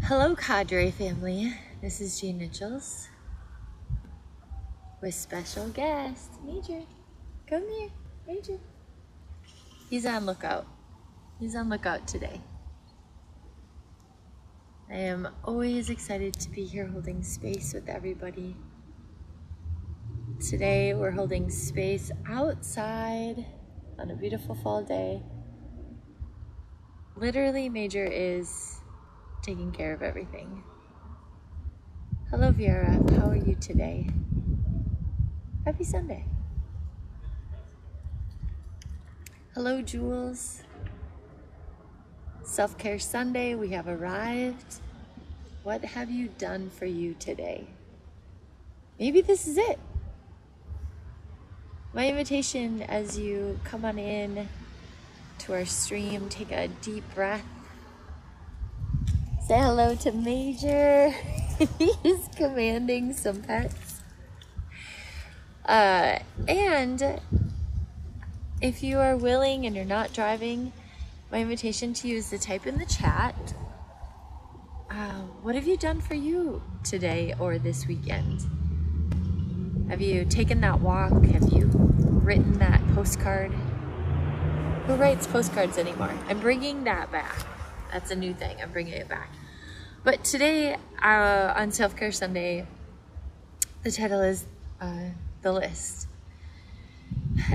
Hello, Cadre family. This is Jean Nichols with special guest Major. Come here, Major. He's on lookout. He's on lookout today. I am always excited to be here holding space with everybody. Today we're holding space outside on a beautiful fall day. Literally, Major is taking care of everything. Hello, Vera. How are you today? Happy Sunday. Hello, Jules. Self-Care Sunday, we have arrived. What have you done for you today? Maybe this is it. My invitation as you come on in to our stream, take a deep breath. Say hello to Major. He's commanding some pets. And if you are willing and you're not driving, my invitation to you is to type in the chat. What have you done for you today or this weekend? Have you taken that walk? Have you written that postcard? Who writes postcards anymore? I'm bringing that back. That's a new thing. I'm bringing it back. But today, on Self-Care Sunday, the title is The List.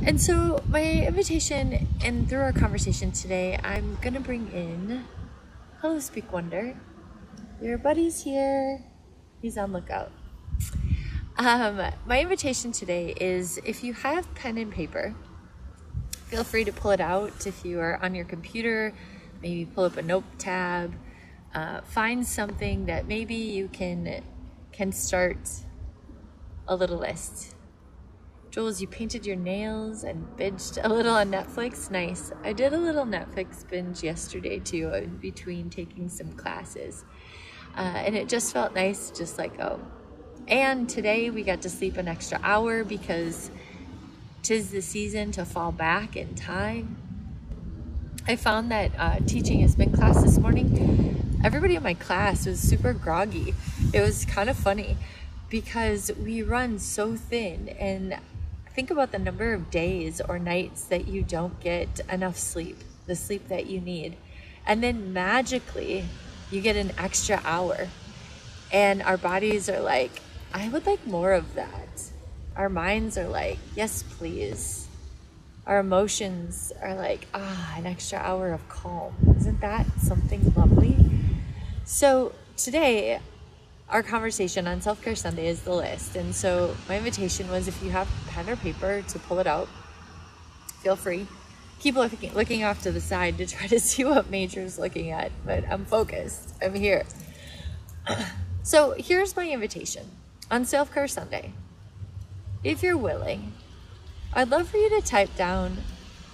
And so my invitation, and through our conversation today, I'm going to bring in, hello, Speak Wonder. Your buddy's here. He's on lookout. My invitation today is, if you have pen and paper, feel free to pull it out. If you are on your computer, maybe pull up a note tab. Find something that maybe you can start a little list. Jules, you painted your nails and binged a little on Netflix. Nice. I did a little Netflix binge yesterday too, in between taking some classes. And it just felt nice, just like, oh. And today we got to sleep an extra hour because 'tis the season to fall back in time. I found that teaching a spin class this morning, everybody in my class was super groggy. It was kind of funny because we run so thin, and think about the number of days or nights that you don't get enough sleep, the sleep that you need. And then magically you get an extra hour, and our bodies are like, I would like more of that. Our minds are like, yes, please. Our emotions are like, an extra hour of calm. Isn't that something lovely? So today, our conversation on Self-Care Sunday is the list. And so my invitation was, if you have pen or paper, to pull it out. Feel free. Keep looking off to the side to try to see what Major's looking at, but I'm focused. I'm here. So here's my invitation. On Self-Care Sunday, if you're willing, I'd love for you to type down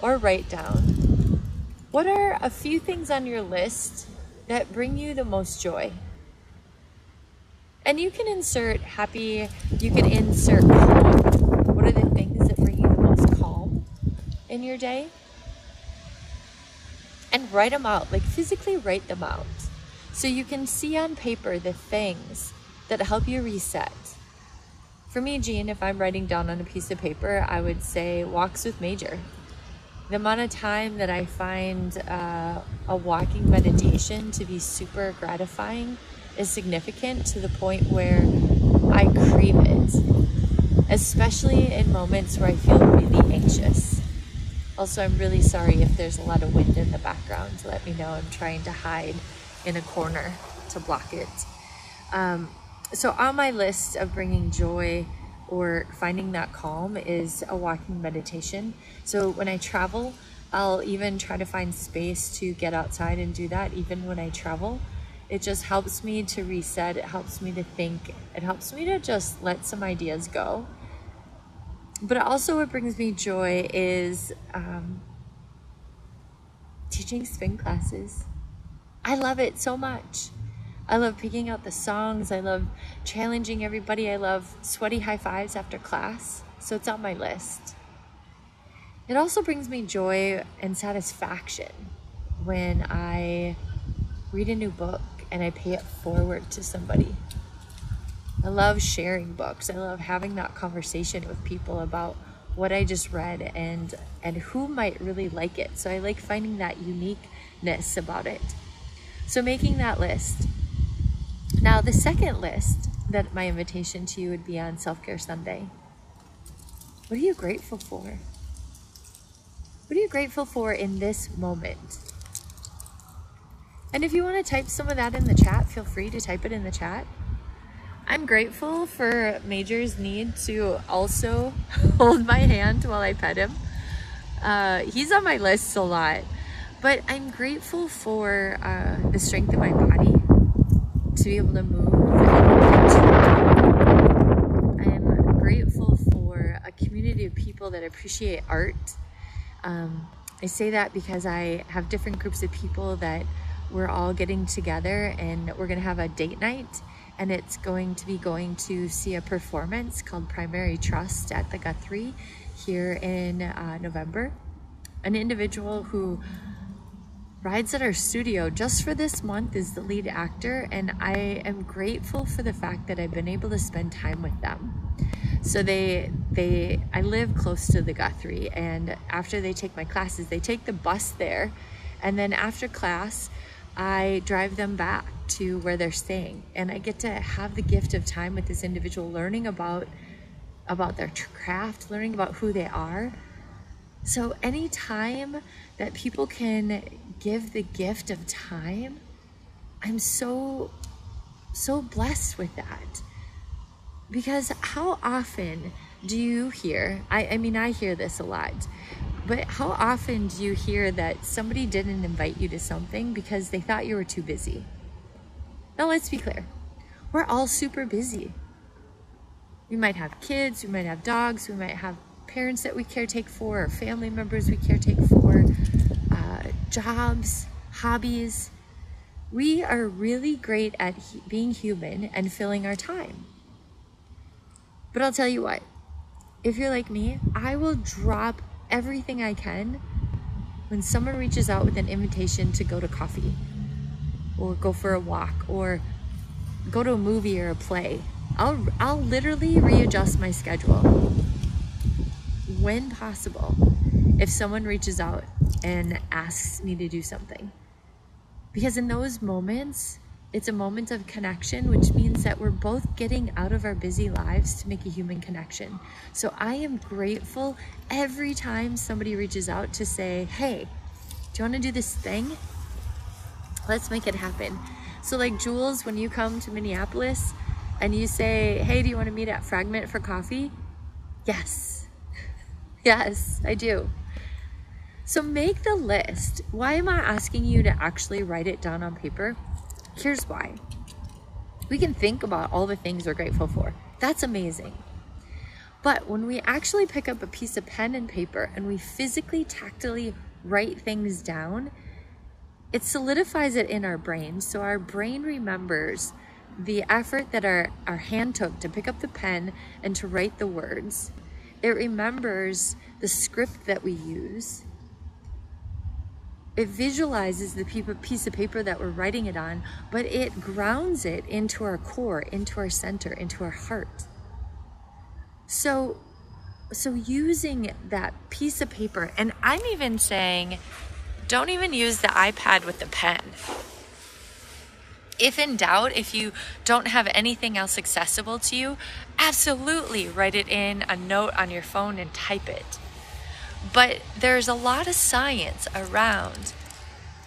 or write down, what are a few things on your list that bring you the most joy? And you can insert happy, you can insert calm. What are the things that bring you the most calm in your day? And write them out, like physically write them out. So you can see on paper the things that help you reset. For me, Jean, if I'm writing down on a piece of paper, I would say walks with Major. The amount of time that I find a walking meditation to be super gratifying is significant, to the point where I crave it, especially in moments where I feel really anxious. Also, I'm really sorry if there's a lot of wind in the background. Let me know. I'm trying to hide in a corner to block it. So on my list of bringing joy or finding that calm is a walking meditation. So when I travel, I'll even try to find space to get outside and do that, even when I travel. It just helps me to reset. It helps me to think. It helps me to just let some ideas go. But also what brings me joy is teaching spin classes. I love it so much. I love picking out the songs. I love challenging everybody. I love sweaty high fives after class. So it's on my list. It also brings me joy and satisfaction when I read a new book and I pay it forward to somebody. I love sharing books. I love having that conversation with people about what I just read and who might really like it. So I like finding that uniqueness about it. So making that list. Now the second list that my invitation to you would be on Self-Care Sunday. What are you grateful for? What are you grateful for in this moment? And if you want to type some of that in the chat, feel free to type it in the chat. I'm grateful for Major's need to also hold my hand while I pet him. He's on my list a lot, but I'm grateful for the strength of my body to be able to move. I am grateful for a community of people that appreciate art. I say that because I have different groups of people that we're all getting together, and we're going to have a date night, and it's going to see a performance called Primary Trust at the Guthrie here in November. An individual who rides at our studio just for this month is the lead actor, and I am grateful for the fact that I've been able to spend time with them. So I live close to the Guthrie, and after they take my classes, they take the bus there, and then after class, I drive them back to where they're staying, and I get to have the gift of time with this individual, learning about their craft, learning about who they are. So any time that people can give the gift of time, I'm so blessed with that. Because how often do you hear, I mean, I hear this a lot, but how often do you hear that somebody didn't invite you to something because they thought you were too busy? Now let's be clear. We're all super busy. We might have kids, we might have dogs, we might have parents that we caretake for, or family members we caretake for, jobs, hobbies. We are really great at being human and filling our time. But I'll tell you what, if you're like me, I will drop everything I can when someone reaches out with an invitation to go to coffee, or go for a walk, or go to a movie or a play. I'll literally readjust my schedule when possible if someone reaches out and asks me to do something. Because in those moments, it's a moment of connection, which means that we're both getting out of our busy lives to make a human connection. So I am grateful every time somebody reaches out to say, hey, do you want to do this thing? Let's make it happen. So like Jules, when you come to Minneapolis and you say, hey, do you want to meet at Fragment for coffee? Yes. Yes, I do. So make the list. Why am I asking you to actually write it down on paper? Here's why. We can think about all the things we're grateful for. That's amazing. But when we actually pick up a piece of pen and paper and we physically, tactily write things down, it solidifies it in our brain. So our brain remembers the effort that our hand took to pick up the pen and to write the words. It remembers the script that we use. It visualizes the piece of paper that we're writing it on, but it grounds it into our core, into our center, into our heart. So using that piece of paper, and I'm even saying, don't even use the iPad with the pen. If in doubt, if you don't have anything else accessible to you, absolutely write it in a note on your phone and type it. But there's a lot of science around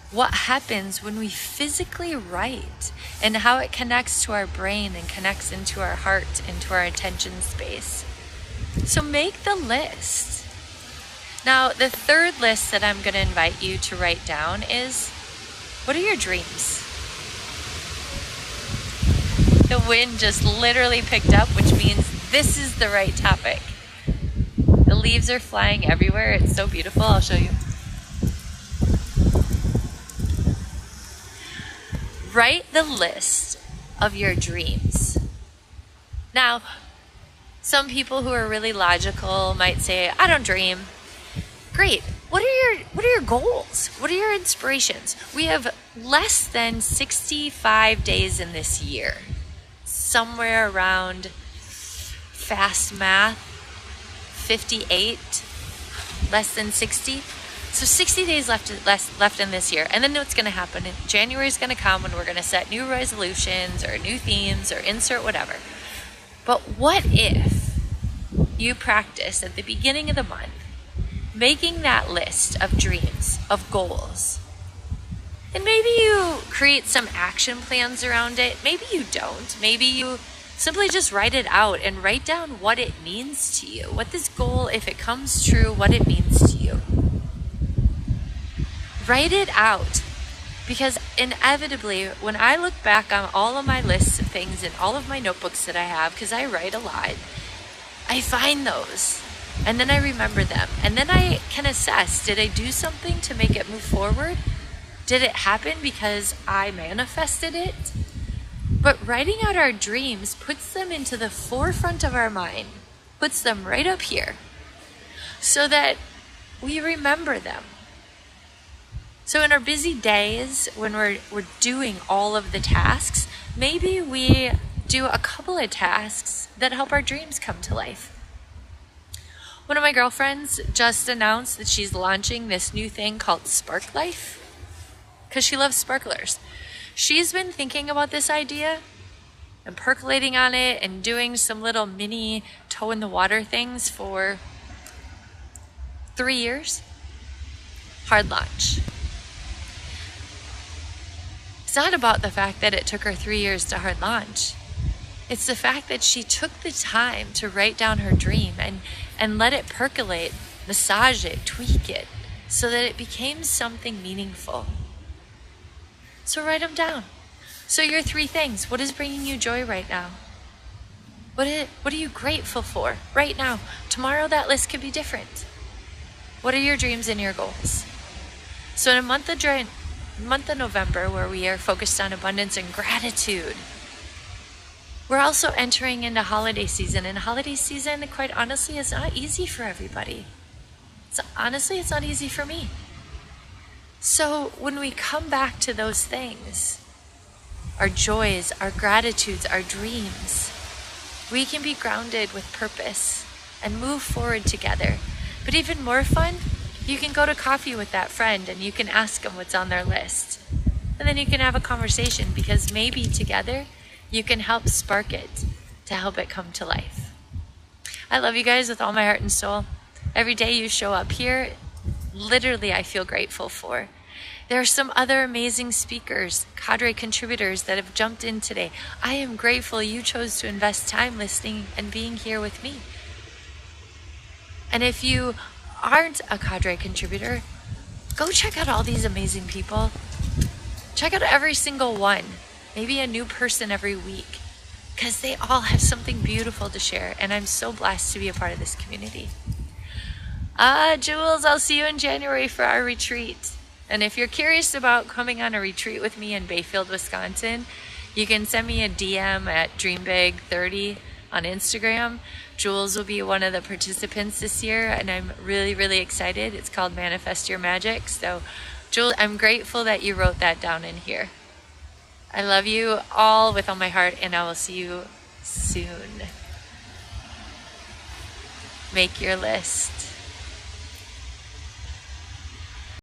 what happens when we physically write and how it connects to our brain and connects into our heart, into our attention space. So make the list. Now, the third list that I'm going to invite you to write down is, what are your dreams? The wind just literally picked up, which means this is the right topic. The leaves are flying everywhere. It's so beautiful. I'll show you. Write the list of your dreams. Now, some people who are really logical might say, I don't dream. Great. What are your goals? What are your inspirations? We have less than 65 days in this year, somewhere around, fast math, 58, less than 60. So 60 days left in this year. And then what's going to happen? January is going to come and we're going to set new resolutions or new themes or insert whatever. But what if you practice at the beginning of the month making that list of dreams, of goals? And maybe you create some action plans around it. Maybe you don't. Maybe you simply just write it out and write down what it means to you. What this goal, if it comes true, what it means to you. Write it out. Because inevitably, when I look back on all of my lists of things and all of my notebooks that I have, because I write a lot, I find those. And then I remember them. And then I can assess, did I do something to make it move forward? Did it happen because I manifested it? But writing out our dreams puts them into the forefront of our mind, puts them right up here, so that we remember them. So in our busy days, when we're doing all of the tasks, maybe we do a couple of tasks that help our dreams come to life. One of my girlfriends just announced that she's launching this new thing called Spark Life, because she loves sparklers. She's been thinking about this idea and percolating on it and doing some little mini toe in the water things for 3 years. Hard launch. It's not about the fact that it took her 3 years to hard launch. It's the fact that she took the time to write down her dream and let it percolate, massage it, tweak it, so that it became something meaningful. So write them down. So your 3 things. What is bringing you joy right now? What are you grateful for right now? Tomorrow that list could be different. What are your dreams and your goals? So in a month of November, where we are focused on abundance and gratitude, we're also entering into holiday season. And holiday season, quite honestly, is not easy for everybody. It's not easy for me. So when we come back to those things, our joys, our gratitudes, our dreams, we can be grounded with purpose and move forward together. But even more fun, you can go to coffee with that friend and you can ask them what's on their list. And then you can have a conversation, because maybe together you can help spark it to help it come to life. I love you guys with all my heart and soul. Every day you show up here, literally I feel grateful for. There are some other amazing speakers, cadre contributors that have jumped in today. I am grateful you chose to invest time listening and being here with me. And if you aren't a cadre contributor, go check out all these amazing people. Check out every single one, maybe a new person every week, because they all have something beautiful to share. And I'm so blessed to be a part of this community. Jules, I'll see you in January for our retreat. And if you're curious about coming on a retreat with me in Bayfield, Wisconsin, you can send me a DM at DreamBig30 on Instagram. Jules will be one of the participants this year, and I'm really, really excited. It's called Manifest Your Magic. So, Jules, I'm grateful that you wrote that down in here. I love you all with all my heart, and I will see you soon. Make your list.